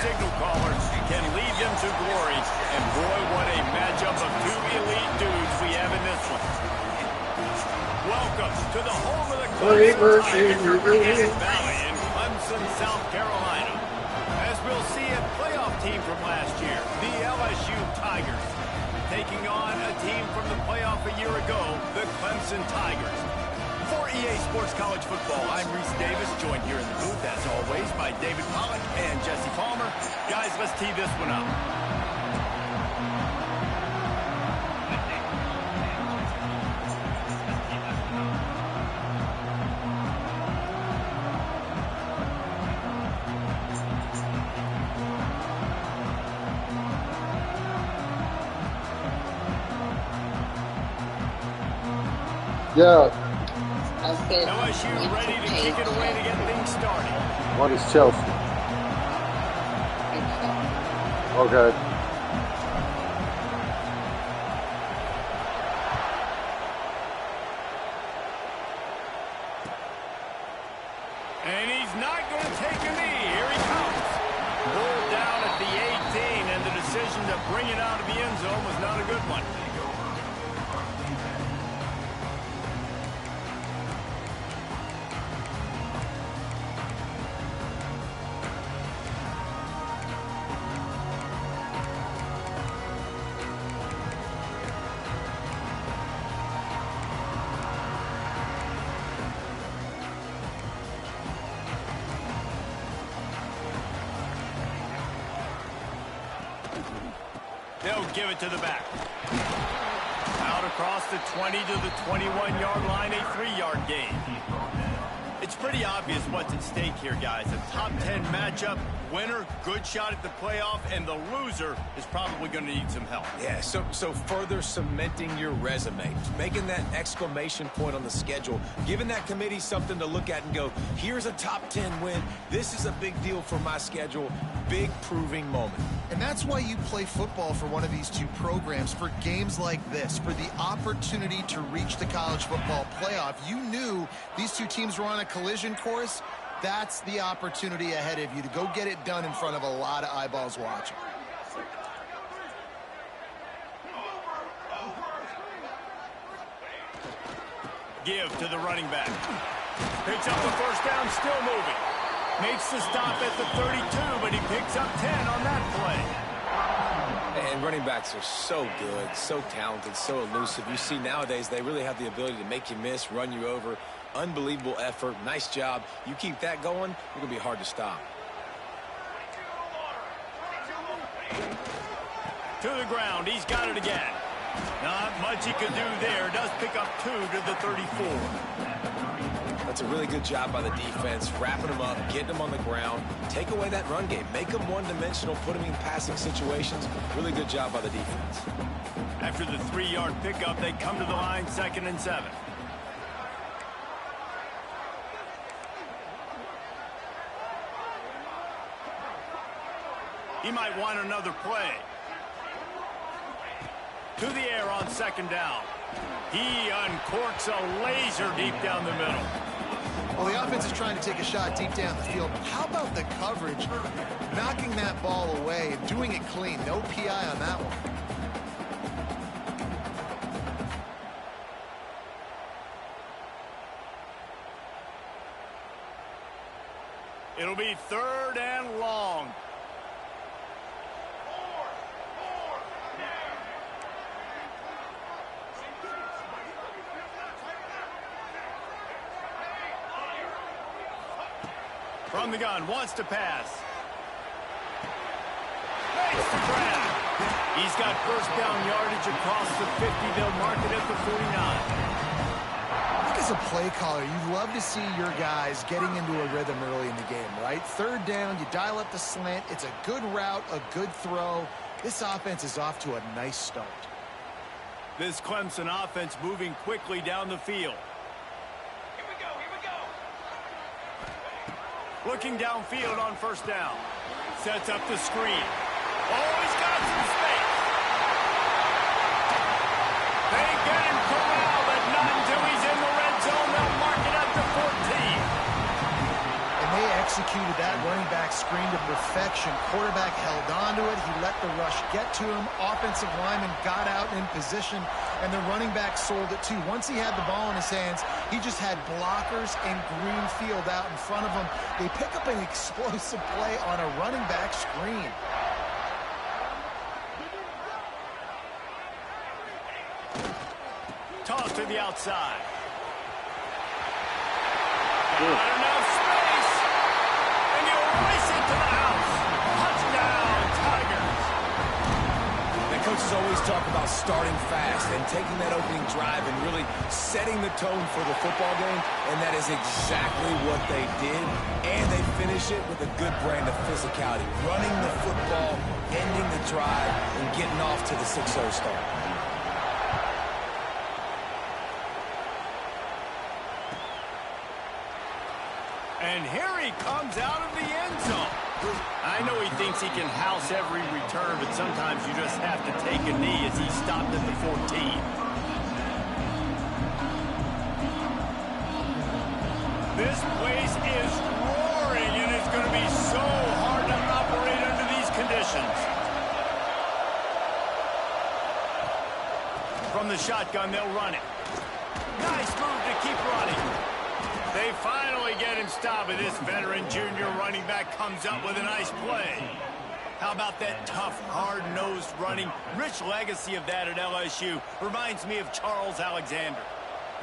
signal callers can lead them to glory. And boy, what a matchup of two elite dudes we have in this one. Welcome to the home of the Clemson Tigers Valley in Clemson, South Carolina. As we'll see, a playoff team from last year, the LSU Tigers, taking on a team from the playoff a year ago, the Clemson Tigers. For EA Sports College Football, I'm Reese Davis, joined here in the booth, as always, by David Pollack and Jesse Palmer. Guys, let's tee this one up. Yeah. LSU ready to kick it away to get things started. What is Chelsea? Okay. And he's not going to take a knee. Here he comes. Pulled down at the 18, and the decision to bring it out of the end zone was not a good one. They'll give it to the back. Out across the 20 to the 21-yard line, a 3-yard gain. It's pretty obvious what's at stake here, guys. A top 10 matchup, winner, good shot at the playoff, and the loser is probably going to need some help. Yeah, so further cementing your resume, making that exclamation point on the schedule, giving that committee something to look at and go, here's a top 10 win. This is a big deal for my schedule. Big proving moment. And that's why you play football for one of these two programs, for games like this, for the opportunity to reach the college football playoff. You knew these two teams were on a collision course. That's the opportunity ahead of you to go get it done in front of a lot of eyeballs watching. Give to the running back. Picks up the first down, still moving. Makes the stop at the 32, but he picks up 10 on that play. And running backs are so good, so talented, so elusive. You see nowadays they really have the ability to make you miss, run you over. Unbelievable effort. Nice job. You keep that going, it's going to be hard to stop. To the ground. He's got it again. Not much he could do there. Does pick up 2 to the 34. That's a really good job by the defense, wrapping them up, getting them on the ground. Take away that run game. Make them one-dimensional, put them in passing situations. Really good job by the defense. After the 3-yard pickup, they come to the line, 2nd and 7. He might want another play. To the air on 2nd down. He uncorks a laser deep down the middle. Well, the offense is trying to take a shot deep down the field. How about the coverage? Knocking that ball away and doing it clean. No PI on that one. It'll be 3rd and long. From the gun, wants to pass. Makes the grab. He's got first down yardage across the 50. They'll mark it at the 49. I think as a play caller, you love to see your guys getting into a rhythm early in the game, right? 3rd down, you dial up the slant. It's a good route, a good throw. This offense is off to a nice start. This Clemson offense moving quickly down the field. Looking downfield on 1st down. Sets up the screen. Oh, he's got some space. They get him corralled, but not until he's in the red zone. They'll mark it up to 14. And they executed that running back screen to perfection. Quarterback held on to it. He let the rush get to him. Offensive lineman got out in position, and the running back sold it too. Once he had the ball in his hands, he just had blockers and green field out in front of him. They pick up an explosive play on a running back screen. Toss to the outside. Not enough space. And you race it to the house. Touchdown, Tigers. The coaches always talk about starting fast and taking that opening drive and really setting the tone for the football game, and that is exactly what they did, and they finish it with a good brand of physicality, running the football, ending the drive, and getting off to the 6-0 start. And here he comes out of the end zone. I know he thinks he can house every return, but sometimes you just have to take a knee as he stopped at the 14. This place is roaring, and it's going to be so hard to operate under these conditions. From the shotgun, they'll run it. Nice move to keep running. They finally get him stopped, and this veteran junior running back comes up with a nice play. How about that tough, hard-nosed running? Rich legacy of that at LSU. Reminds me of Charles Alexander.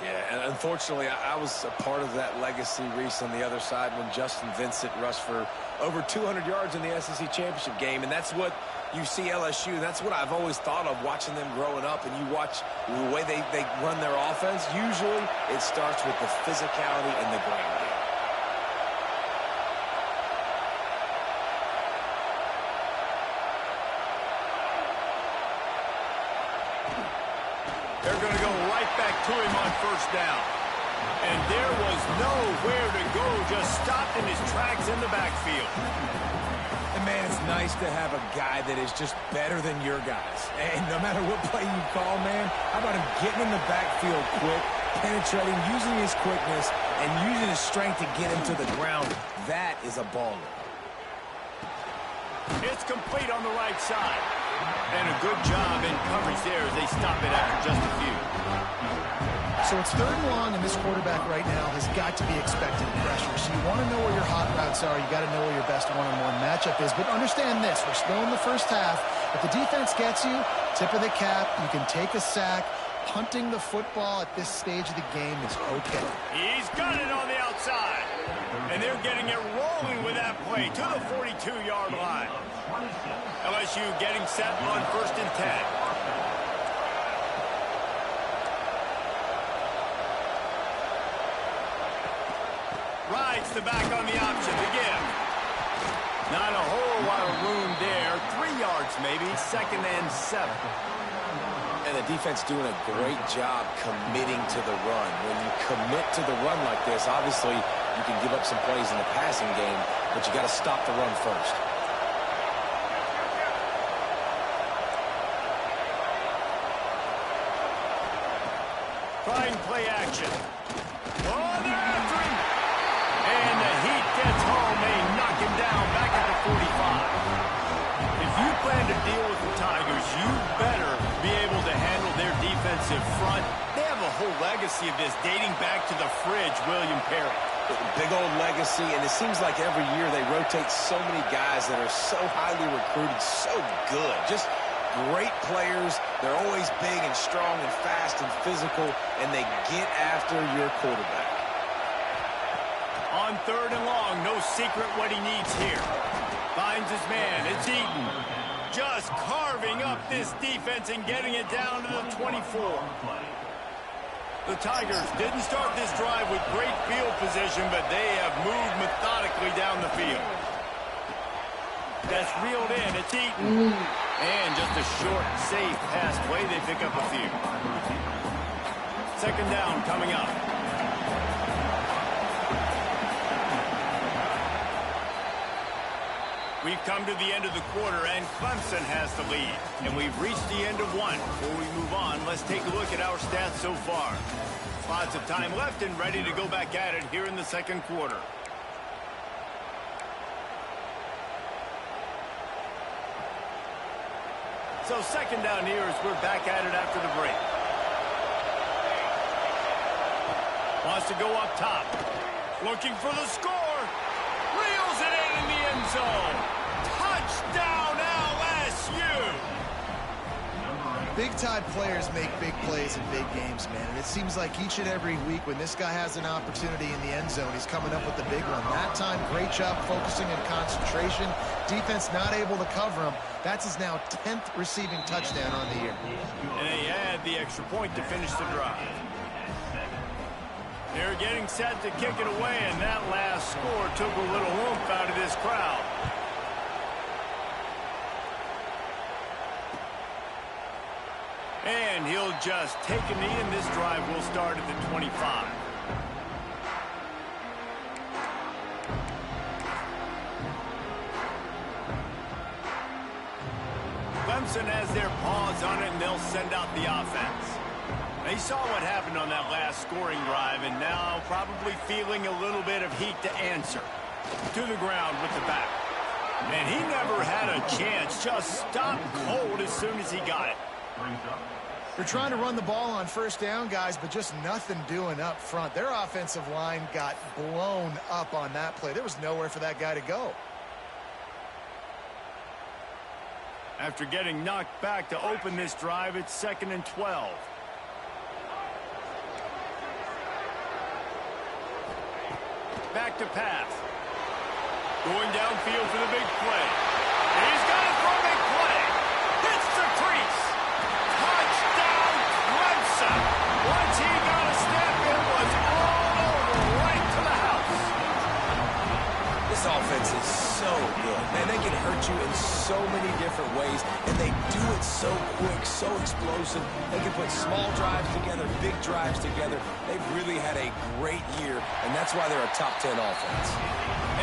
Yeah, and unfortunately, I was a part of that legacy, Reese, on the other side when Justin Vincent rushed for over 200 yards in the SEC championship game, and that's what you see LSU. That's what I've always thought of watching them growing up, and you watch the way they run their offense. Usually, it starts with the physicality and the ground game. They're going to go right back to him on first down. And there was nowhere to go, just stopped in his tracks in the backfield. And, man, it's nice to have a guy that is just better than your guys. And no matter what play you call, man, how about him getting in the backfield quick, penetrating, using his quickness, and using his strength to get him to the ground. That is a baller. It's complete on the right side. And a good job in coverage there as they stop it after just a few. So it's 3rd and long, and this quarterback right now has got to be expecting pressure. So you want to know where your hot routes are. You got to know where your best one-on-one matchup is. But understand this, we're still in the first half. If the defense gets you, tip of the cap, you can take a sack. Punting the football at this stage of the game is okay. He's got it on the outside. And they're getting it rolling with that play to the 42-yard line. LSU getting set on 1st and 10. Rides the back on the option again. Not a whole lot of room there. 3 yards maybe. 2nd and 7. And the defense doing a great job committing to the run. When you commit to the run like this, obviously you can give up some plays in the passing game, but you got to stop the run first. Trying play action. Oh, they're after him. And the heat gets home. They knock him down back at the 45. If you plan to deal with the Tigers, you better be able to handle their defensive front. They have a whole legacy of this dating back to the fridge, William Perry. Big old legacy, and it seems like every year they rotate so many guys that are so highly recruited, so good. Just great players. They're always big and strong and fast and physical, and they get after your quarterback. On 3rd and long, no secret what he needs here. Finds his man. It's Eaton. Just carving up this defense and getting it down to the 24. The Tigers didn't start this drive with great field position, but they have moved methodically down the field. That's reeled in. It's Eaton. And just a short, safe pass play. They pick up a few. 2nd down coming up. We've come to the end of the quarter, and Clemson has the lead. And we've reached the end of one. Before we move on, let's take a look at our stats so far. Lots of time left and ready to go back at it here in the 2nd quarter. So second down here as we're back at it after the break. Wants to go up top. Looking for the score. Reels it in the end zone. Touchdown LSU. Big-time players make big plays in big games, man. And it seems like each and every week when this guy has an opportunity in the end zone, he's coming up with the big one. That time, great job focusing and concentration. Defense not able to cover him. That's his now 10th receiving touchdown on the year. And they add the extra point to finish the drive. They're getting set to kick it away, and that last score took a little oomph out of this crowd. And he'll just take a knee, and this drive will start at the 25. Clemson has their paws on it, and they'll send out the offense. They saw what happened on that last scoring drive, and now probably feeling a little bit of heat to answer. To the ground with the back. And he never had a chance. Just stopped cold as soon as he got it. They're trying to run the ball on first down, guys, but just nothing doing up front. Their offensive line got blown up on that play. There was nowhere for that guy to go. After getting knocked back to open this drive, it's 2nd and 12. Back to pass. Going downfield for the big play. He's got it for a big play. Hits the crease. Touchdown, Clemson. Once he got a step, it was all over right to the house. This offense is so good. Man, they can hurt you in so many different ways, and they do it so quick, so explosive. They can put small drives together, big drives together. They've really had a great year, and that's why they're a top 10 offense.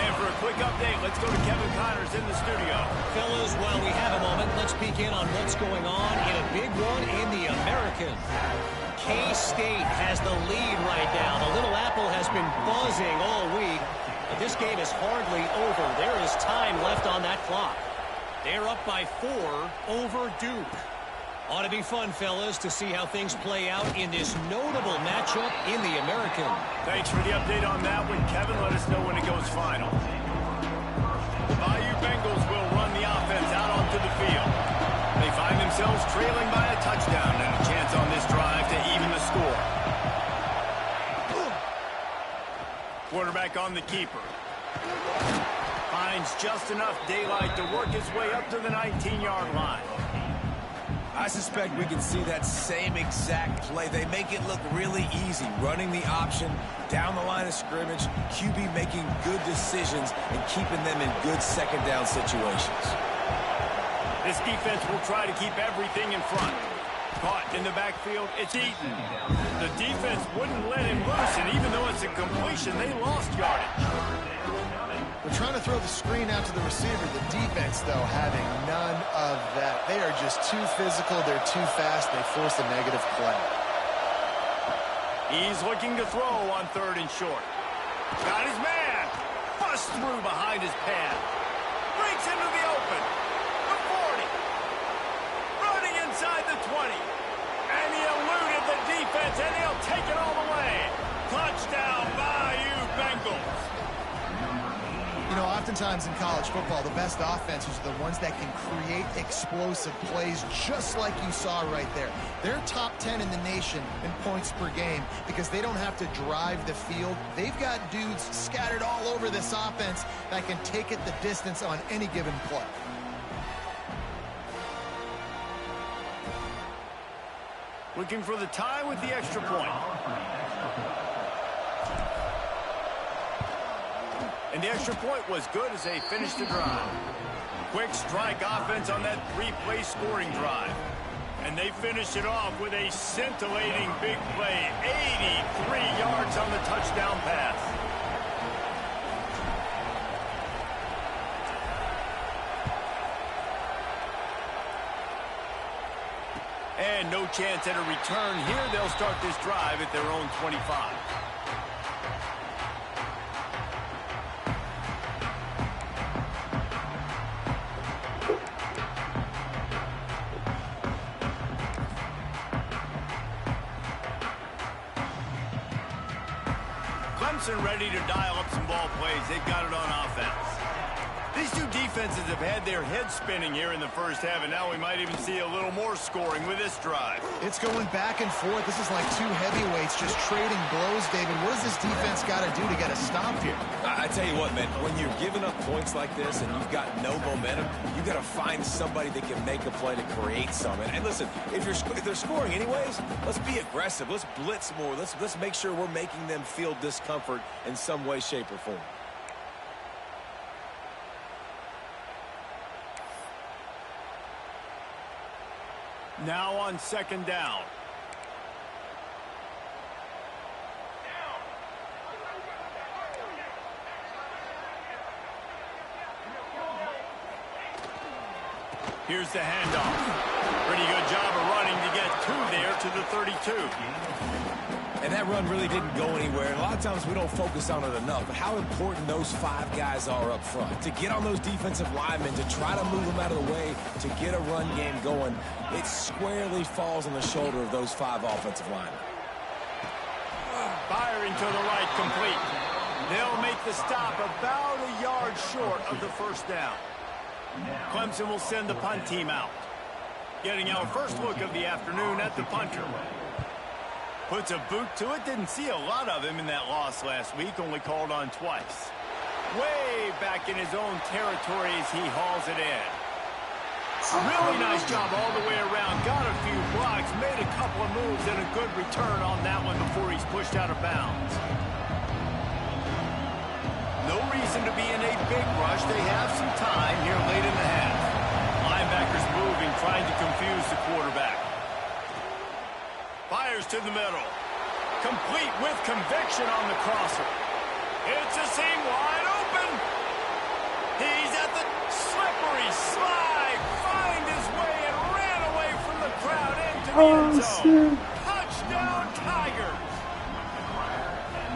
And for a quick update, let's go to Kevin Connors in the studio. Fellas, while we have a moment, let's peek in on what's going on in a big one in the American. K-State has the lead right now. The Little Apple has been buzzing all week, but this game is hardly over. There is time left on that clock. They're up by 4 over Duke. Ought to be fun, fellas, to see how things play out in this notable matchup in the American. Thanks for the update on that one, Kevin. Let us know when it goes final. The Bayou Bengals will run the offense out onto the field. They find themselves trailing by a touchdown and a chance on this drive to even the score. Quarterback on the keeper. Finds just enough daylight to work his way up to the 19-yard line. I suspect we can see that same exact play. They make it look really easy, running the option down the line of scrimmage, QB making good decisions and keeping them in good second down situations. This defense will try to keep everything in front. Caught in the backfield, it's Eaton. The defense wouldn't let him loose, and even though it's a completion, they lost yardage. They're trying to throw the screen out to the receiver. The defense, though, having none of that. They are just too physical. They're too fast. They force a negative play. He's looking to throw on 3rd and short. Got his man. Busts through behind his pad. Breaks into the open. The 40. Running inside the 20. And he eluded the defense, and he'll take it all the way. Touchdown, Bayou Bengals. You know, oftentimes in college football, the best offenses are the ones that can create explosive plays just like you saw right there. They're top 10 in the nation in points per game because they don't have to drive the field. They've got dudes scattered all over this offense that can take it the distance on any given play. Looking for the tie with the extra point. And the extra point was good as they finished the drive. Quick strike offense on that 3-play scoring drive. And they finished it off with a scintillating big play. 83 yards on the touchdown pass. And no chance at a return here. They'll start this drive at their own 25. Clemson ready to dial up some ball plays. They've got it on offense. These two defenses have had their heads spinning here in the first half, and now we might even see a little more scoring with this drive. It's going back and forth. This is like two heavyweights just trading blows, David. What does this defense got to do to get a stop here? I tell you what, man, when you're giving up points like this and you've got no momentum, you got to find somebody that can make a play to create some. And listen, if they're scoring anyways, let's be aggressive. Let's blitz more. Let's make sure we're making them feel discomfort in some way, shape, or form. Now on second down. Here's the handoff. Pretty good job of running to get two there to the 32. And that run really didn't go anywhere. And a lot of times we don't focus on it enough. But how important those 5 guys are up front. To get on those defensive linemen, to try to move them out of the way, to get a run game going, it squarely falls on the shoulder of those 5 offensive linemen. Firing to the right, complete. They'll make the stop about a yard short of the first down. Clemson will send the punt team out. Getting our first look of the afternoon at the punter. Puts a boot to it. Didn't see a lot of him in that loss last week. Only called on twice. Way back in his own territory as he hauls it in. Really nice job all the way around. Got a few blocks. Made a couple of moves and a good return on that one before he's pushed out of bounds. No reason to be in a big rush. They have some time here late in the half. Linebackers moving, trying to confuse the quarterback. Fires to the middle. Complete with conviction on the crosser. It's a seam wide open. He's at the slippery slide. Find his way and ran away from the crowd into the end zone. Touchdown, Tigers.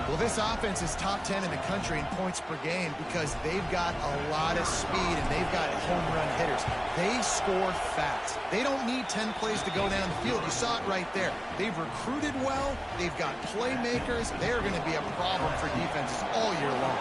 Well, this offense is top 10 in the country in points per game because they've got a lot of speed and they've got home run hitters. They score fast. They don't need 10 plays to go down the field. You saw it right there. They've recruited well. They've got playmakers. They're going to be a problem for defenses all year long.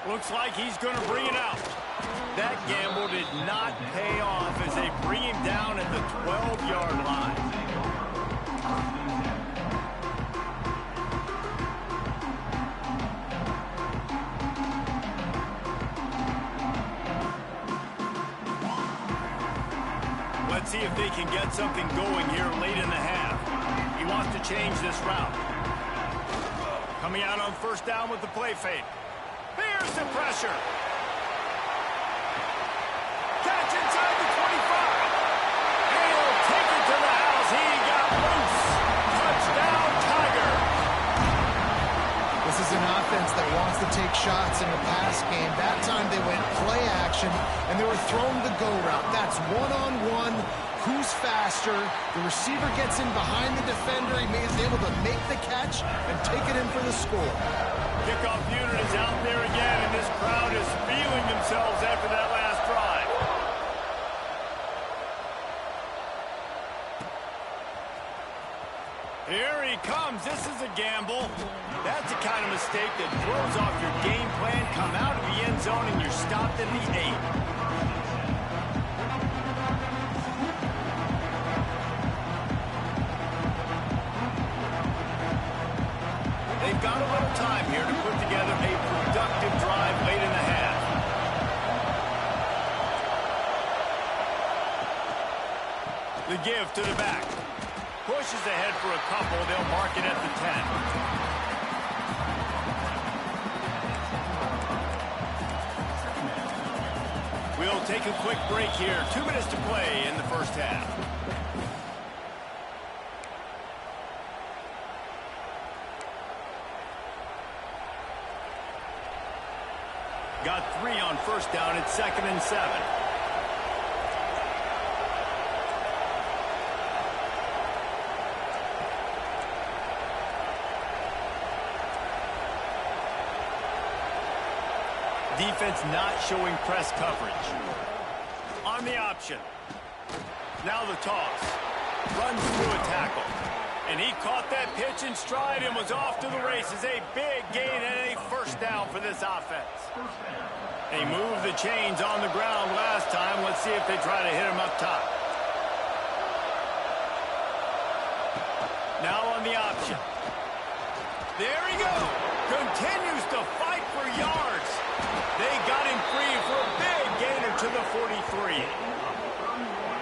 Looks like he's going to bring it out. That gamble did not pay off as they bring him down at the 12-yard line. Let's see if they can get something going here late in the half. He wants to change this route. Coming out on first down with the play fake. Here's the pressure. Catch inside the 25. And he'll take it to the house. He got loose. Touchdown, Tiger. This is an offense that wants to take shots in the pass game. That time they went play action, and they were throwing the go route. That's one-on-one. Who's faster? The receiver gets in behind the defender. He is able to make the catch and take it in for the score. Kickoff unit is out there again, and this crowd is feeling themselves after that last drive. Here he comes. This is a gamble. That's the kind of mistake that throws off your game plan. Come out of the end zone, and you're stopped at the 8. They've got a little time here to put together a productive drive late in the half. The give to the back. Pushes ahead for a couple. They'll mark it at the 10. We'll take a quick break here. 2 minutes to play in the first half. Got 3 on first down at 2nd and 7. defense not showing press coverage. On the option. Now the toss. Runs through a tackle. And he caught that pitch in stride and was off to the races. A big gain and a first down for this offense. They moved the chains on the ground last time. Let's see if they try to hit him up top. Now on the option. There he goes. Continues to fight for yards. They got him free for a big gainer to the 43.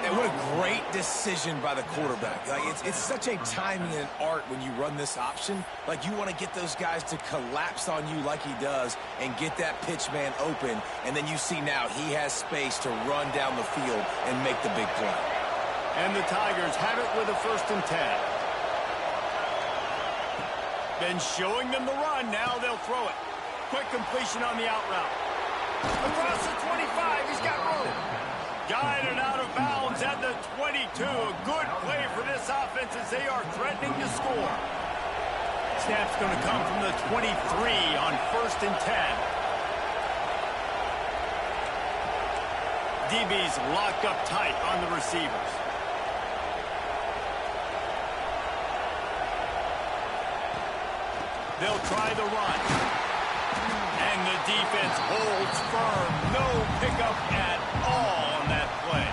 And what a great decision by the quarterback. Like it's such a timing and art when you run this option. Like you want to get those guys to collapse on you like he does and get that pitch man open. And then you see now he has space to run down the field and make the big play. And the Tigers have it with a 1st and 10. Been showing them the run. Now they'll throw it. Quick completion on the out route. Across the 25. He's got room. Guided out of bounds at the 22. A good play for this offense as they are threatening to score. Snap's going to come from the 23 on 1st and 10. DB's locked up tight on the receivers. They'll try the run. And the defense holds firm. No pickup at all on that play.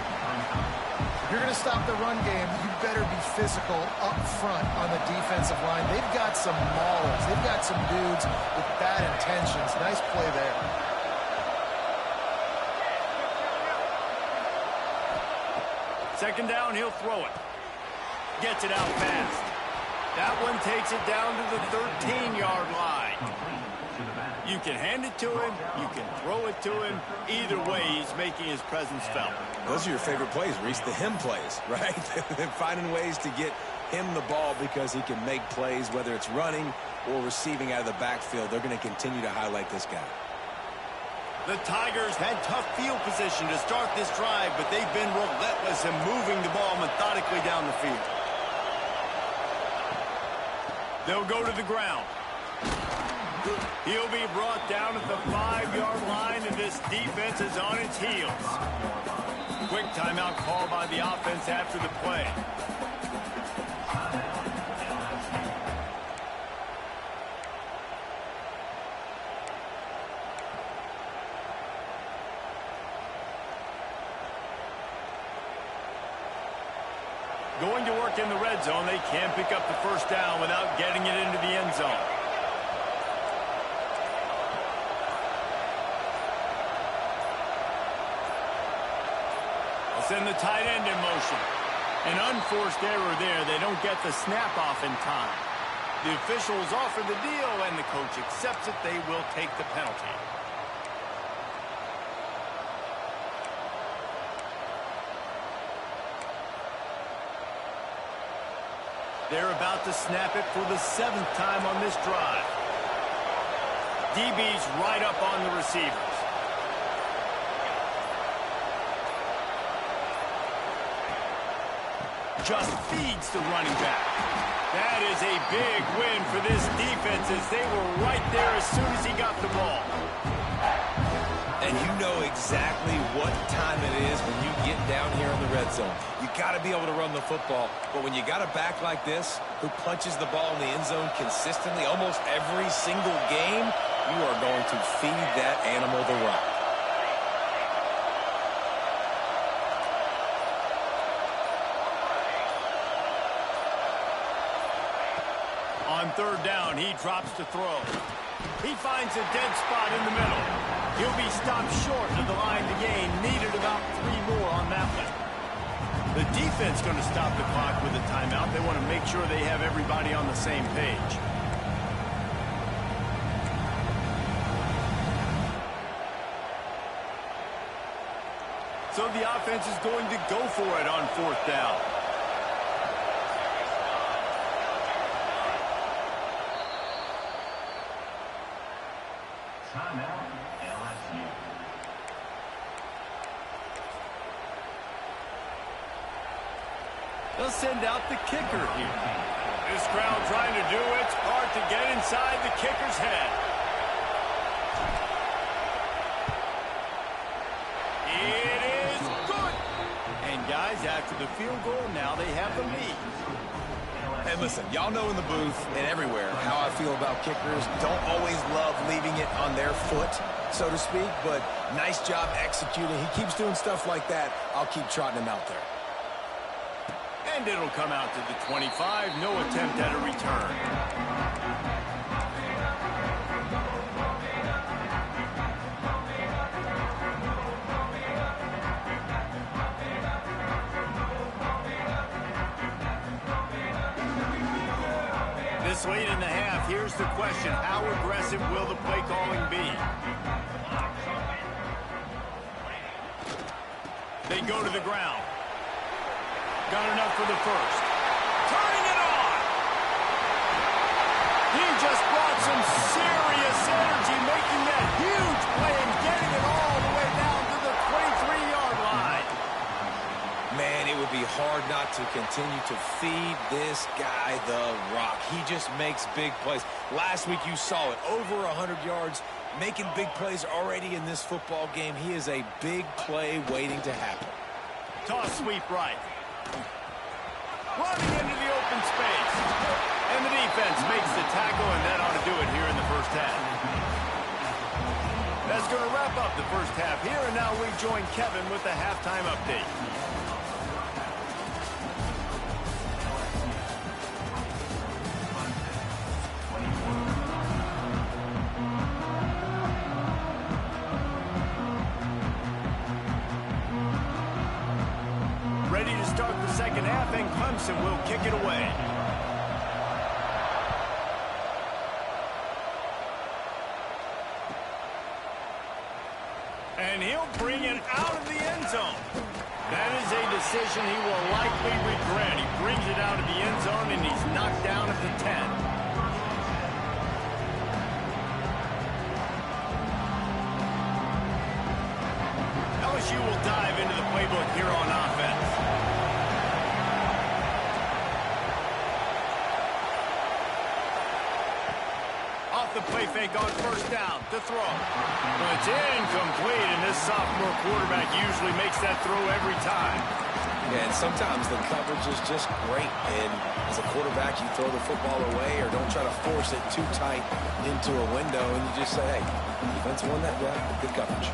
If you're going to stop the run game, you better be physical up front on the defensive line. They've got some maulers. They've got some dudes with bad intentions. Nice play there. Second down, he'll throw it. Gets it out fast. That one takes it down to the 13-yard line. You can hand it to him. You can throw it to him. Either way, he's making his presence felt. Those are your favorite plays, Reese, the him plays, right? Finding ways to get him the ball because he can make plays, whether it's running or receiving out of the backfield. They're going to continue to highlight this guy. The Tigers had tough field position to start this drive, but they've been relentless in moving the ball methodically down the field. They'll go to the ground. He'll be brought down at the 5-yard line, and this defense is on its heels. Quick timeout call by the offense after the play. Going to work in the red zone, they can't pick up the first down without getting it into the end zone. They'll send the tight end in motion. An unforced error there. They don't get the snap off in time. The officials offer the deal, and the coach accepts it. They will take the penalty. They're about to snap it for the 7th time on this drive. DB's right up on the receivers. Just feeds the running back. That is a big win for this defense as they were right there as soon as he got the ball. And you know exactly what time it is when you get down here in the red zone. You got to be able to run the football, but when you got a back like this who punches the ball in the end zone consistently almost every single game, you are going to feed that animal the rock. On 3rd down, he drops to throw. He finds a dead spot in the middle. He'll be stopped short of the line to gain. Needed about 3 more on that one. The defense going to stop the clock with a timeout. They want to make sure they have everybody on the same page. So the offense is going to go for it on 4th down. Timeout, LSU. They'll send out the kicker here. This crowd trying to do its part to get inside the kicker's head. guys. After the field goal, now they have the lead. And listen, y'all know in the booth and everywhere how I feel about kickers. Don't always love leaving it on their foot, so to speak, but nice job executing. He keeps doing stuff like that. I'll keep trotting him out there. And it'll come out to the 25. No attempt at a return. This late in the half, here's the question. How aggressive will the play calling be? They go to the ground. Got enough for the first. Turning it on! He just brought some serious energy, making that huge play and getting it all the way down to the 23-yard line. Man, it would be hard not to continue to feed this guy the rock. He just makes big plays. Last week you saw it, over 100 yards, making big plays already in this football game. He is a big play waiting to happen. Toss sweep right. Running into the open space. And the defense makes the tackle, and that ought to do it here in the first half. That's going to wrap up the first half here, and now we join Kevin with the halftime update. Ready to start the second half, and Clemson will kick it away. And he'll bring it out of the end zone. That is a decision he will likely regret. He brings it out of the end zone, and he's knocked down at the 10. LSU will dive into the playbook here on offense. Off the play fake on first down to throw. But it's incomplete, and this sophomore quarterback usually makes that throw every time. Yeah, and sometimes the coverage is just great. And as a quarterback, you throw the football away or don't try to force it too tight into a window, and you just say, hey, defense won that guy. Good coverage.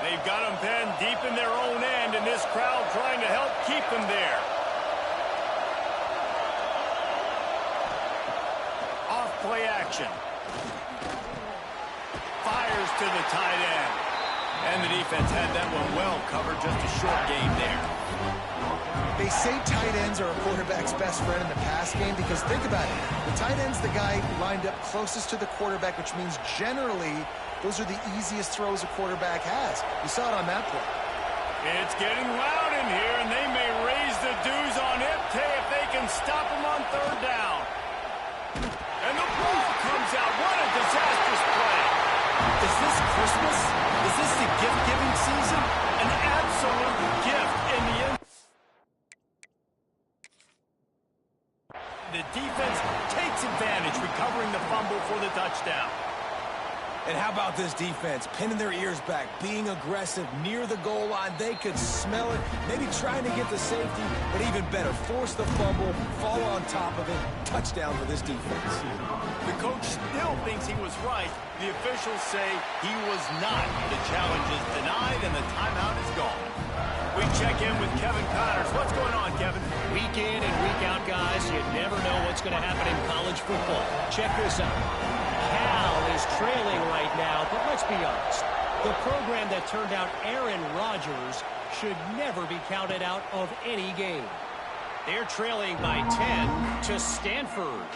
They've got them pinned deep in their own end, and this crowd trying to help keep them there. Off play action. Fires to the tight end. And the defense had that one well covered, just a short game there. They say tight ends are a quarterback's best friend in the pass game because think about it. The tight end's the guy lined up closest to the quarterback, which means generally those are the easiest throws a quarterback has. You saw it on that play. It's getting loud in here, and they may raise the dues on Iptay if they can stop him on third down. And the ball comes out. What a disastrous play. Is this Christmas? Is this the gift-giving season? An absolute gift in the end. The defense takes advantage, recovering the fumble for the touchdown. And how about this defense? Pinning their ears back, being aggressive near the goal line. They could smell it, maybe trying to get the safety, but even better, force the fumble, fall on top of it. Touchdown for this defense. The coach still thinks he was right. The officials say he was not. The challenge is denied, and the timeout is gone. We check in with Kevin Connors. What's going on, Kevin? Week in and week out, guys, you never know what's going to happen in college football. Check this out. Cal is trailing right now, but let's be honest. The program that turned out Aaron Rodgers should never be counted out of any game. They're trailing by 10 to Stanford.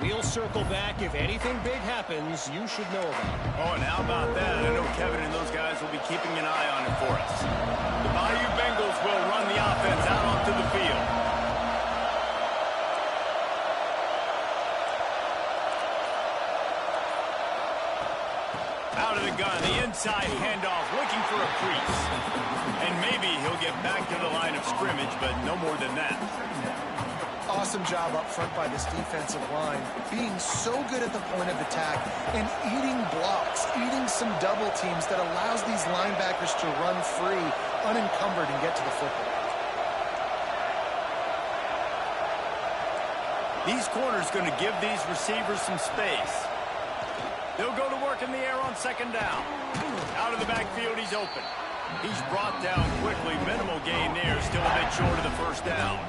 We'll circle back. If anything big happens, you should know about it. Oh, and how about that? I know Kevin and those guys will be keeping an eye on it for us. The Bayou Bengals will run the offense out onto the field. Out of the gun, the inside handoff, looking for a crease. And maybe he'll get back to the line of scrimmage, but no more than that. awesome job up front by this defensive line, being so good at the point of attack and eating blocks, eating some double teams that allows these linebackers to run free, unencumbered, and get to the football. These corners going to give these receivers some space. They'll go to work in the air on second down. Out of the backfield, he's open. He's brought down quickly. Minimal gain there. Still a bit short of the first down.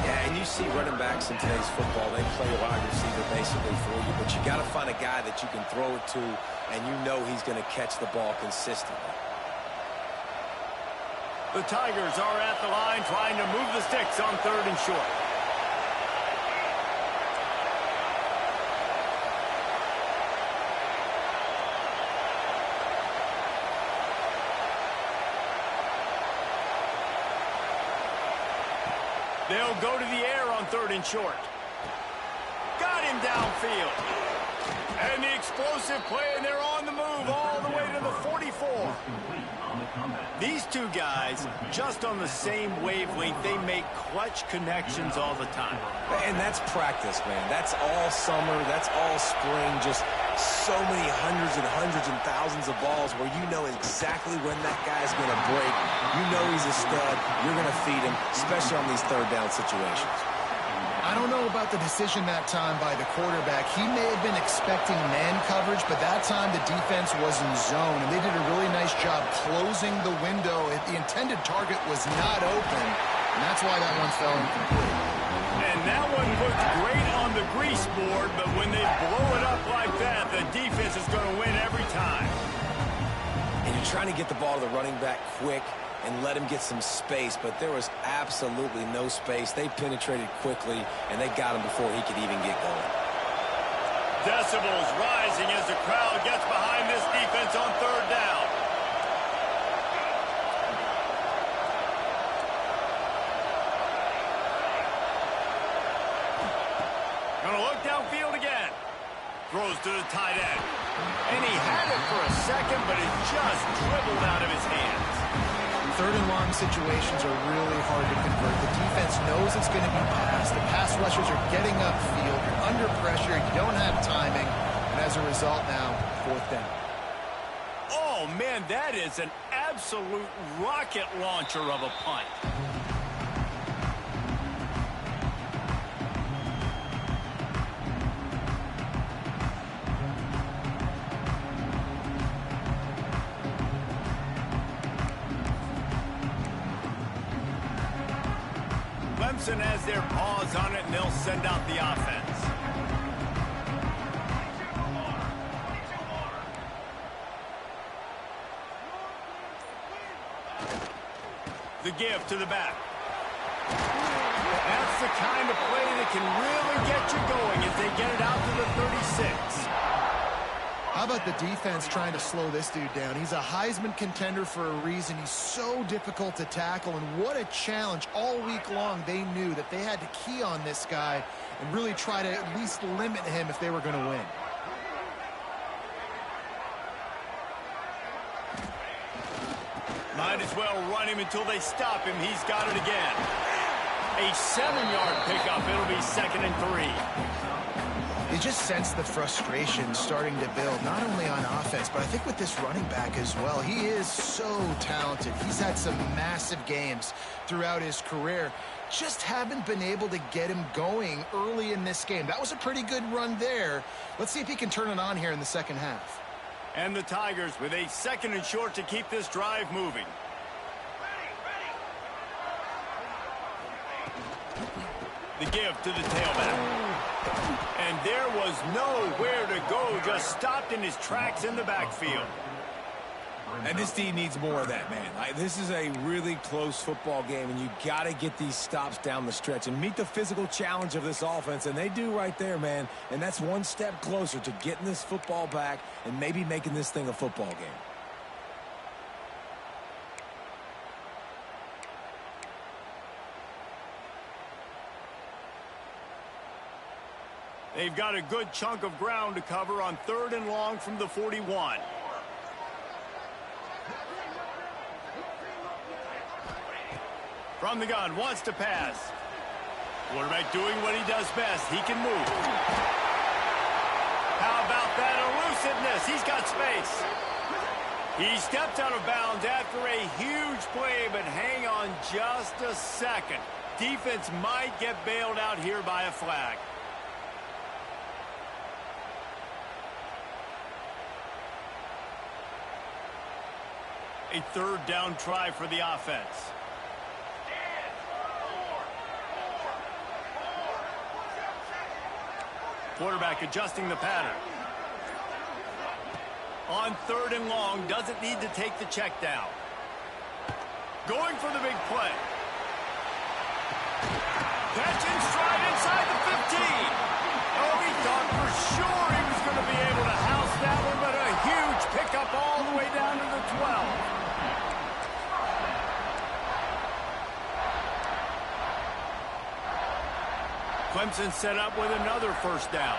Yeah, and you see running backs in today's football, they play wide receiver basically for you, but you got to find a guy that you can throw it to, and you know he's going to catch the ball consistently. The Tigers are at the line trying to move the sticks on 3rd and short. They'll go to the air on 3rd and short. Got him downfield. And the explosive play, and they're on the move all the way to the 44. These two guys, just on the same wavelength, they make clutch connections all the time. And that's practice, man. That's all summer. That's all spring. Just so many hundreds and thousands of balls where you know exactly when that guy's going to break. You know he's a stud. You're going to feed him, especially on these 3rd down situations. I don't know about the decision that time by the quarterback. He may have been expecting man coverage, but that time the defense was in zone, and they did a really nice job closing the window. The intended target was not open, and that's why that one fell incomplete. And that one looks great on the grease board, but when they blow it up like that, the defense is going to win every time. And you're trying to get the ball to the running back quick and let him get some space, but there was absolutely no space. They penetrated quickly, and they got him before he could even get going. Decibels rising as the crowd gets behind this defense on 3rd down. Gonna look downfield again. Throws to the tight end. And he had it for a second, but it just dribbled out of his hands. 3rd and long situations are really hard to convert. The defense knows it's going to be passed. The pass rushers are getting upfield. You're under pressure. You don't have timing. And as a result now, 4th down. Oh, man, that is an absolute rocket launcher of a punt. Clemson has their paws on it, and they'll send out the offense. The give to the back. That's the kind of play that can really get you going as they get it out to the 36. How about the defense trying to slow this dude down? He's a Heisman contender for a reason. He's so difficult to tackle, and what a challenge. All week long, they knew that they had to key on this guy and really try to at least limit him if they were going to win. Might as well run him until they stop him. He's got it again. A 7-yard pickup. It'll be 2nd and 3. You just sense the frustration starting to build, not only on offense, but I think with this running back as well. He is so talented. He's had some massive games throughout his career. Just haven't been able to get him going early in this game. That was a pretty good run there. Let's see if he can turn it on here in the second half. And the Tigers with a 2nd and short to keep this drive moving. The give to the tailback. And there was nowhere to go, just stopped in his tracks in the backfield. And this team needs more of that, man. This is a really close football game, and you got to get these stops down the stretch and meet the physical challenge of this offense, and they do right there, man. And that's one step closer to getting this football back and maybe making this thing a football game. They've got a good chunk of ground to cover on 3rd and long from the 41. From the gun, wants to pass. Quarterback doing what he does best. He can move. How about that elusiveness? He's got space. He stepped out of bounds after a huge play, but hang on just a second. Defense might get bailed out here by a flag. A third down try for the offense. Quarterback adjusting the pattern. On third and long, doesn't need to take the check down. Going for the big play. Catch in stride inside the 15. Oh, he thought for sure he was going to be able to house that one, but a huge pickup all the way down to the 12. Clemson set up with another first down.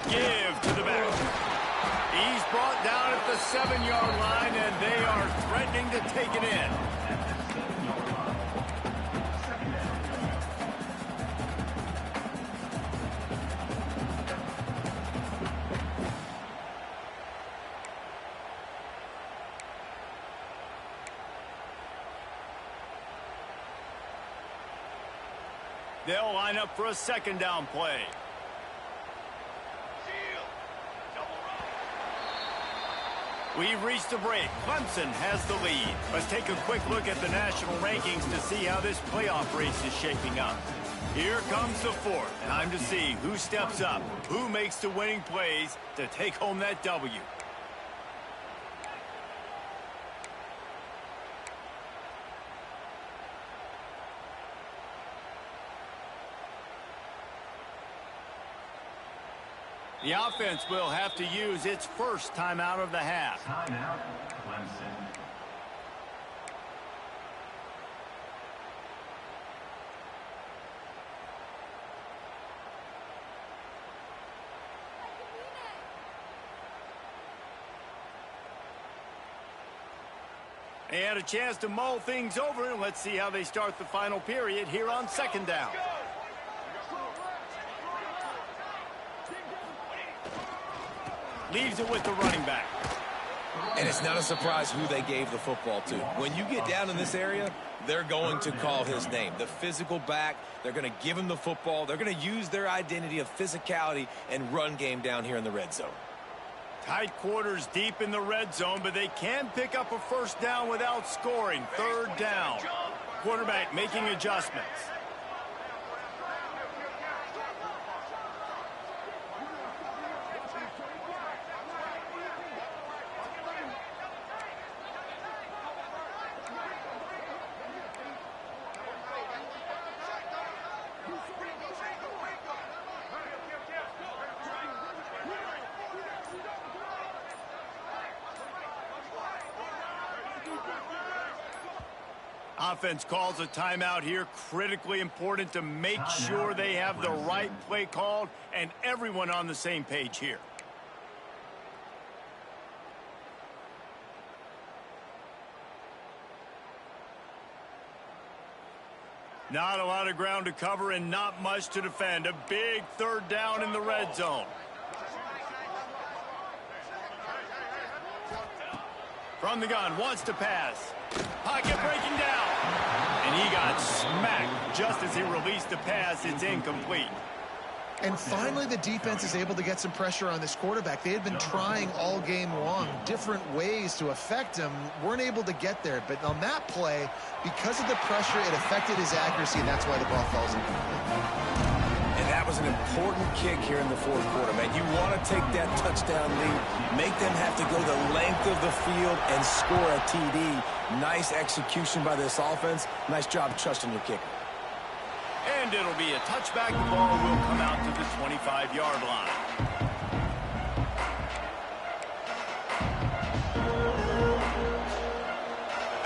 Give to the back. He's brought down at the 7-yard line, and they are threatening to take it in. They'll line up for a second down play. We've reached a break. Clemson has the lead. Let's take a quick look at the national rankings to see how this playoff race is shaping up. Here comes the fourth. Time to see who steps up, who makes the winning plays to take home that W. The offense will have to use its first timeout of the half. Timeout, Clemson. They had a chance to mull things over, and let's see how they start the final period here on second down. Leaves it with the running back. And it's not a surprise who they gave the football to. When you get down in this area, they're going to call his name. The physical back, they're going to give him the football. They're going to use their identity of physicality and run game down here in the red zone. Tight quarters deep in the red zone, but they can pick up a first down without scoring. Third down. Quarterback making adjustments. Offense calls a timeout here. Critically important to make sure they have the right play called and everyone on the same page here. Not a lot of ground to cover and not much to defend. A big third down in the red zone. From the gun, wants to pass. Pocket breaking down. And he got smacked just as he released the pass. It's incomplete. And finally, the defense is able to get some pressure on this quarterback. They had been trying all game long different ways to affect him. Weren't able to get there. But on that play, because of the pressure, it affected his accuracy, and that's why the ball falls incomplete. And that was an important kick here in the fourth quarter, man. You want to take that touchdown lead, make them have to go the length of the field and score a TD. Nice execution by this offense. Nice job trusting your kicker. And it'll be a touchback. The ball will come out to the 25-yard line.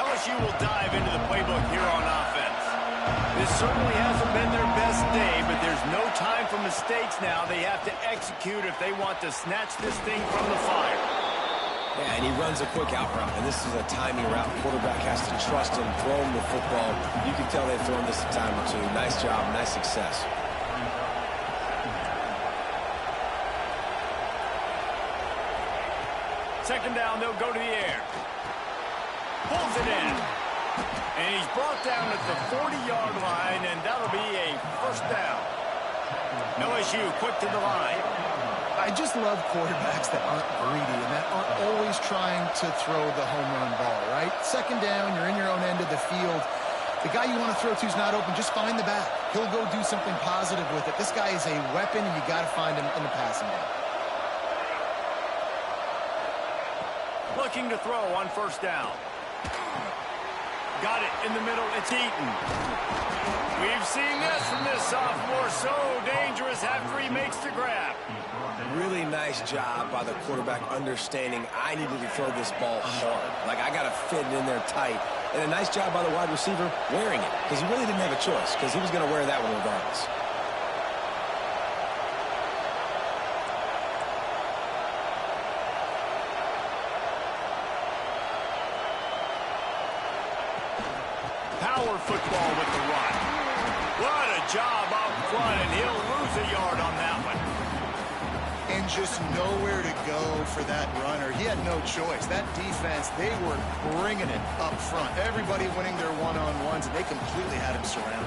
LSU will dive into the playbook here on offense. This certainly hasn't been their best day, but there's no time for mistakes now. They have to execute if they want to snatch this thing from the fire. Yeah, and he runs a quick out route, and this is a timing route. The quarterback has to trust him, throw him the football. You can tell they've thrown this a time or two. Nice job, nice success. Second down, they'll go to the air. Pulls it in. And he's brought down at the 40-yard line, and that'll be a first down. LSU quick to the line. I just love quarterbacks that aren't greedy and that aren't always trying to throw the home run ball, right? Second down, you're in your own end of the field. The guy you want to throw to is not open. Just find the back. He'll go do something positive with it. This guy is a weapon, and you got to find him in the passing game. Looking to throw on first down. Got it in the middle. It's Eaton. We've seen this from this sophomore. So dangerous after he makes the grab. Really nice job by the quarterback understanding I needed to throw this ball hard. Like, I got to fit it in there tight. And a nice job by the wide receiver wearing it, because he really didn't have a choice, because he was going to wear that one regardless. Power football with the run. What a job up front, and he'll lose a yard on that one. And just nowhere to go for that runner. He had no choice. That defense, they were bringing it up front. Everybody winning their one-on-ones, and they completely had him surrounded.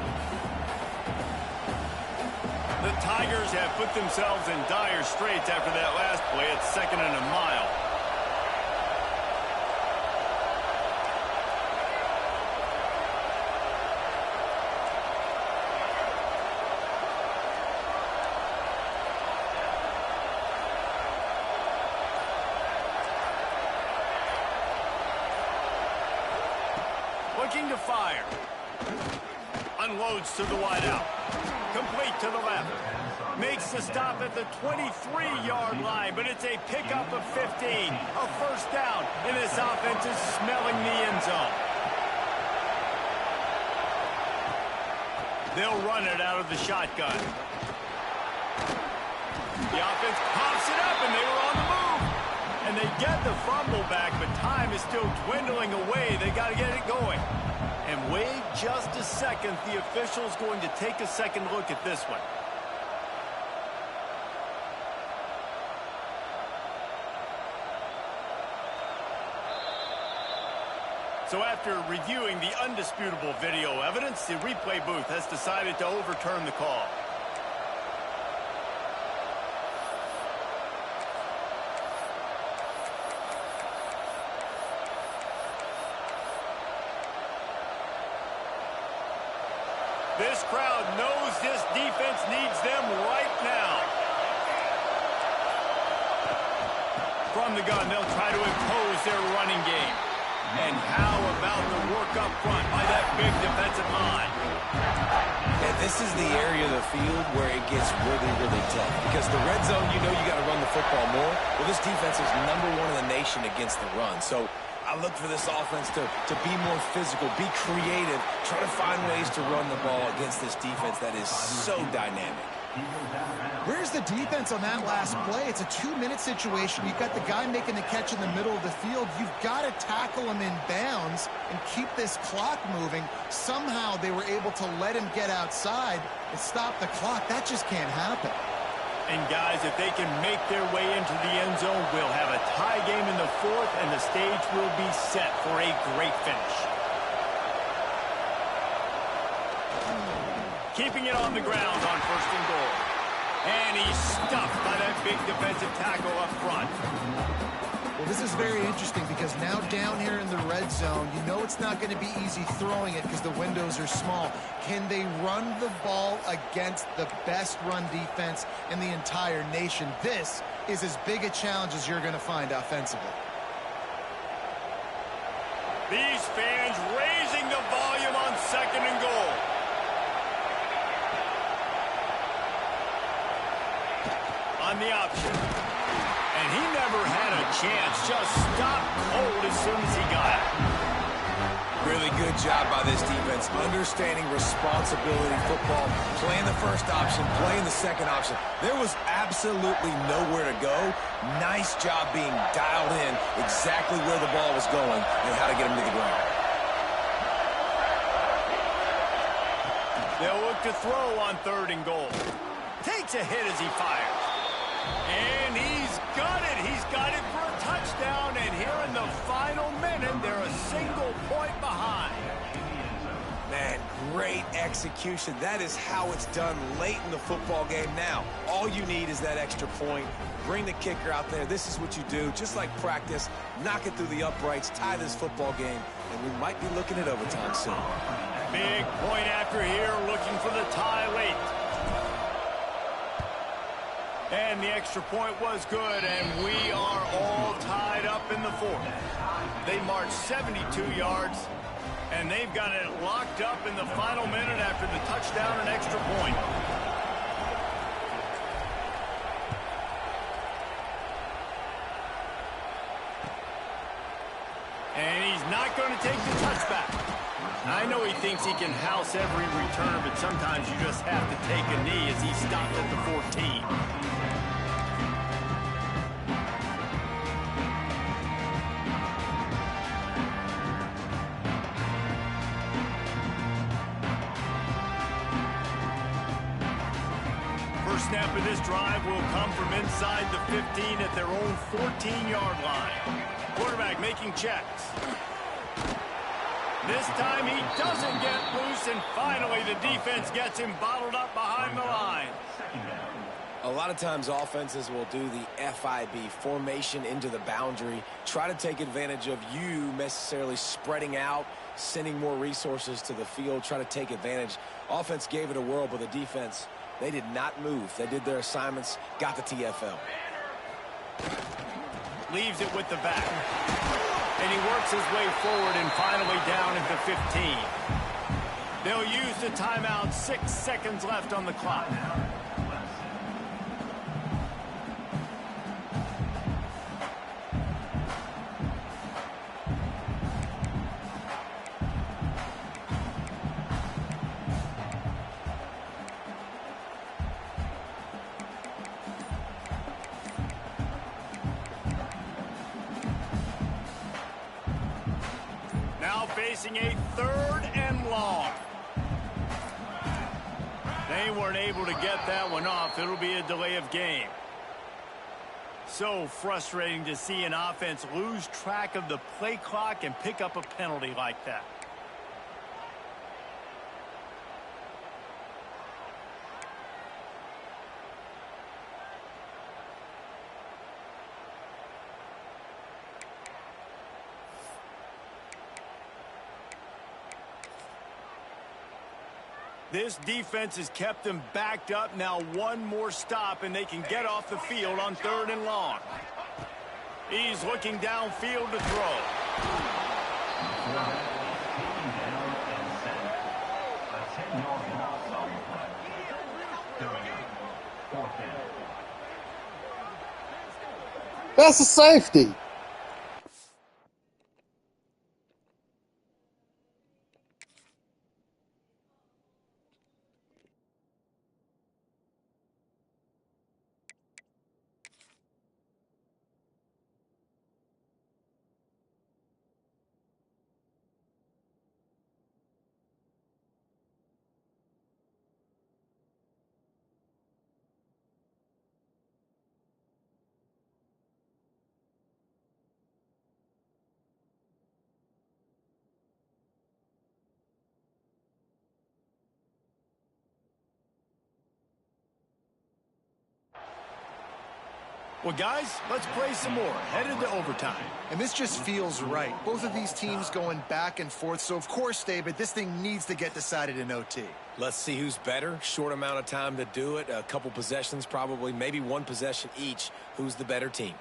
The Tigers have put themselves in dire straits after that last play. It's 2nd and a mile. Looking to fire. Unloads to the wideout. Complete to the left. Makes the stop at the 23-yard line, but it's a pickup of 15. A first down, and this offense is smelling the end zone. They'll run it out of the shotgun. The offense pops it up, and they were on the move. And they get the fumble back, but time is still dwindling away. They got to get it going. And wait just a second. The official's going to take a second look at this one. So after reviewing the undisputable video evidence, the replay booth has decided to overturn the call. This crowd knows this defense needs them right now. From the gun, they'll try to impose their running game. And how about the work up front by that big defensive line? And this is the area of the field where it gets really, really tough. Because the red zone, you know you got to run the football more. Well, this defense is #1 in the nation against the run. So I look for this offense to be more physical, be creative, try to find ways to run the ball against this defense that is so dynamic. Where's the defense on that last play? It's a 2-minute situation. You've got the guy making the catch in the middle of the field. You've got to tackle him in bounds and keep this clock moving. Somehow they were able to let him get outside and stop the clock. That just can't happen. And guys, if they can make their way into the end zone, we'll have a tie game in the 4th, and the stage will be set for a great finish. Keeping it on the ground on 1st and goal. And he's stuffed by that big defensive tackle up front. Well, this is very interesting because now down here in the red zone, you know it's not going to be easy throwing it because the windows are small. Can they run the ball against the best run defense in the entire nation? This is as big a challenge as you're going to find offensively. These fans raising the volume on 2nd and goal. On the option. And he never had a chance. Just stopped cold as soon as he got it. Really good job by this defense, understanding responsibility football, playing the first option, playing the second option. There was absolutely nowhere to go. Nice job being dialed in exactly where the ball was going and how to get him to the ground. They'll look to throw on 3rd and goal. Takes a hit as he fires. And he's got it. He's got it for a touchdown. And here in the final minute, they're a single point behind. Man, great execution. That is how it's done late in the football game now. All you need is that extra point. Bring the kicker out there. This is what you do. Just like practice, knock it through the uprights, tie this football game, and we might be looking at overtime soon. Big point after here, looking for the tie late. And the extra point was good, and we are all tied up in the 4th. They marched 72 yards, and they've got it locked up in the final minute after the touchdown and extra point. And he's not going to take the touchback. I know he thinks he can house every return, but sometimes you just have to take a knee as he stopped at the 14. First snap of this drive will come from inside the 15 at their own 14-yard line. Quarterback making checks. This time he doesn't get loose, and finally the defense gets him bottled up behind the line. A lot of times offenses will do the FIB, formation into the boundary, try to take advantage of you necessarily spreading out, sending more resources to the field, try to take advantage. Offense gave it a whirl, but the defense, they did not move. They did their assignments, got the TFL. Leaves it with the back. And he works his way forward and finally down at the 15. They'll use the timeout. 6 seconds left on the clock. Now facing a 3rd and long. They weren't able to get that one off. It'll be a delay of game. So frustrating to see an offense lose track of the play clock and pick up a penalty like that. This defense has kept them backed up. Now one more stop, and they can get off the field on 3rd and long. He's looking downfield to throw. That's a safety. Well, guys, let's play some more. Headed to overtime. And this just feels right. Both of these teams going back and forth. So, of course, David, this thing needs to get decided in OT. Let's see who's better. Short amount of time to do it. A couple possessions probably, maybe one possession each. Who's the better team?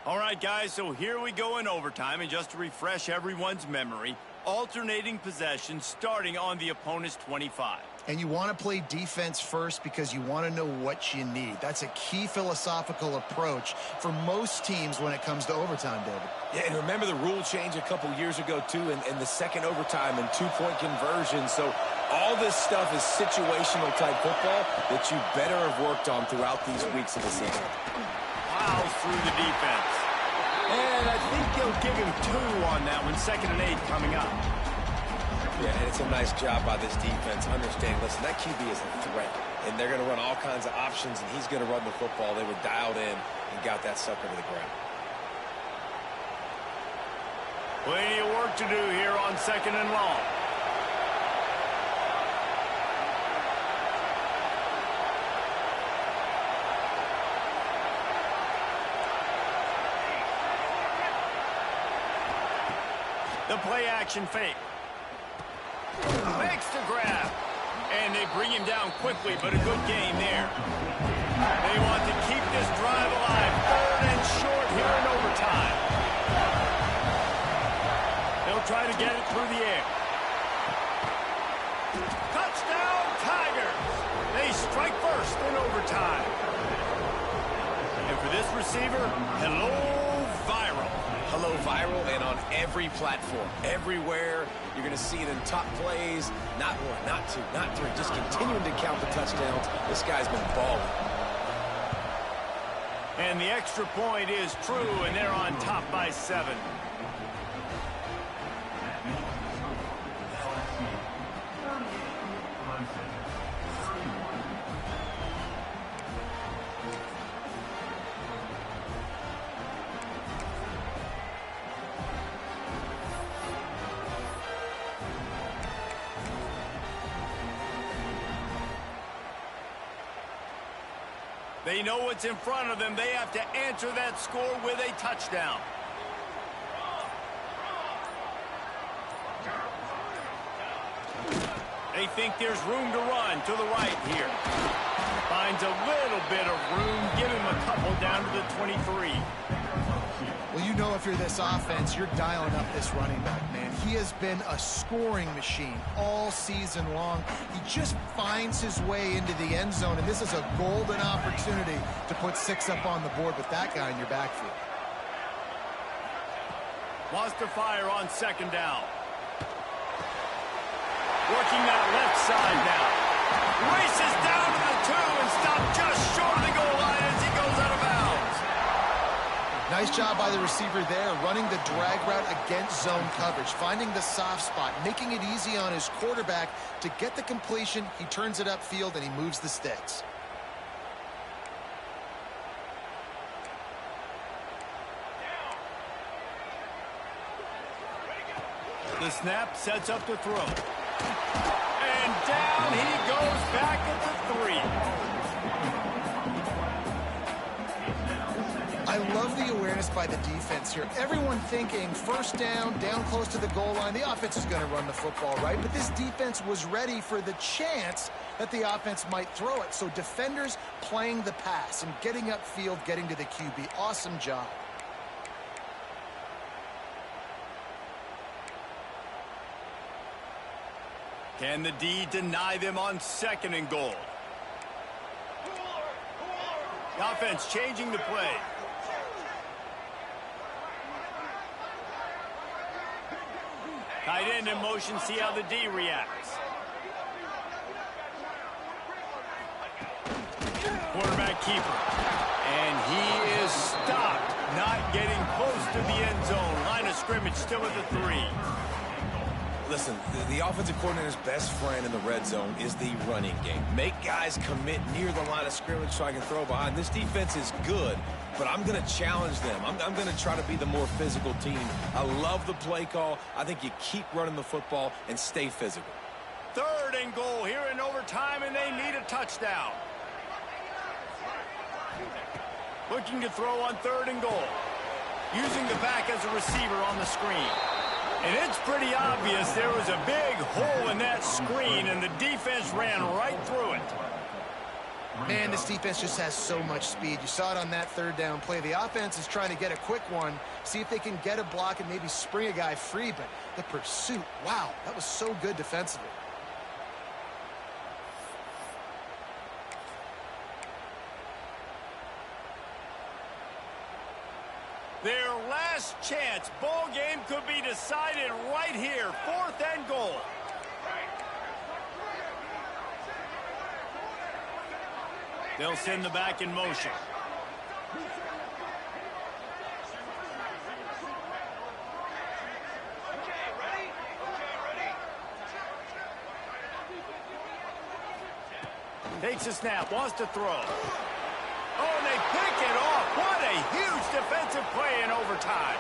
All right, guys, so here we go in overtime, and just to refresh everyone's memory, alternating possession starting on the opponent's 25. And you want to play defense first because you want to know what you need. That's a key philosophical approach for most teams when it comes to overtime, David. Yeah, and remember the rule change a couple years ago, too, and the second overtime and two-point conversion. So all this stuff is situational type football that you better have worked on throughout these weeks of the season. Plows through the defense. And I think he'll give him 2 on that one. 2nd and 8 coming up. Yeah, and it's a nice job by this defense. Understand, listen, that QB is a threat. And they're going to run all kinds of options, and he's going to run the football. They were dialed in and got that sucker to the ground. Plenty of work to do here on 2nd and long. The play action fake. Makes the grab. And they bring him down quickly, but a good gain there. They want to keep this drive alive. 3rd and short here in overtime. They'll try to get it through the air. Touchdown, Tigers. They strike first in overtime. And for this receiver, hello, viral. Hello, viral, and on every platform, everywhere. You're going to see it in top plays. Not 1, not 2, not 3. Just continuing to count the touchdowns. This guy's been balling. And the extra point is true, and they're on top by 7. They know what's in front of them. They have to answer that score with a touchdown. They think there's room to run to the right here. Finds a little bit of room. Give him a couple down to the 23. Well, you know if you're this offense, you're dialing up this running back, man. He has been a scoring machine all season long. He just finds his way into the end zone, and this is a golden opportunity to put 6 up on the board with that guy in your backfield. Wants to fire on 2nd down. Working that left side now. Races down to the 2 and stopped just short of the goal line as he goes out of bounds. Nice job by the receiver there, running the drag route against zone coverage, finding the soft spot, making it easy on his quarterback to get the completion. He turns it upfield and he moves the sticks. The snap sets up the throw. And down he goes back at the 3. I love the awareness by the defense here. Everyone thinking 1st down, down close to the goal line. The offense is going to run the football, right? But this defense was ready for the chance that the offense might throw it. So defenders playing the pass and getting upfield, getting to the QB. Awesome job. Can the D deny them on 2nd and goal? The offense changing the play. Tight end in motion, see how the D reacts. Quarterback keeper. And he is stopped, not getting close to the end zone. Line of scrimmage still at the 3. Listen, the offensive coordinator's best friend in the red zone is the running game. Make guys commit near the line of scrimmage so I can throw behind. This defense is good, but I'm going to challenge them. I'm going to try to be the more physical team. I love the play call. I think you keep running the football and stay physical. 3rd and goal here in overtime, and they need a touchdown. Looking to throw on 3rd and goal. Using the back as a receiver on the screen. And it's pretty obvious there was a big hole in that screen, and the defense ran right through it. Man, this defense just has so much speed. You saw it on that third down play. The offense is trying to get a quick one, see if they can get a block and maybe spring a guy free, but the pursuit, wow, that was so good defensively. Their last chance. Ball game could be decided right here. 4th and goal. They'll send the back in motion. Takes a snap, wants to throw. Oh, and they pick it off. What a huge defensive play in overtime.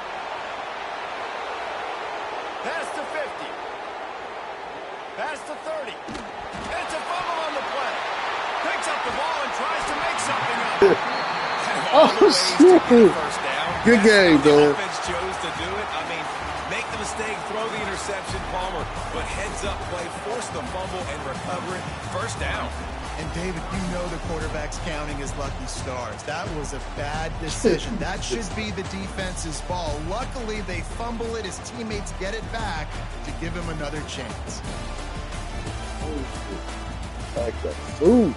Past the 50. Past the 30. It's a fumble on the play. Picks up the ball and tries to make something of it. Oh, shit. Good game, The man. offense chose to do it. I mean, make the mistake, throw the interception, Palmer, but heads-up play, force the fumble and recover it. First down. And, David, you know the quarterback's counting his lucky stars. That was a bad decision. That should be the defense's ball. Luckily, they fumble it. His teammates get it back to give him another chance. Ooh.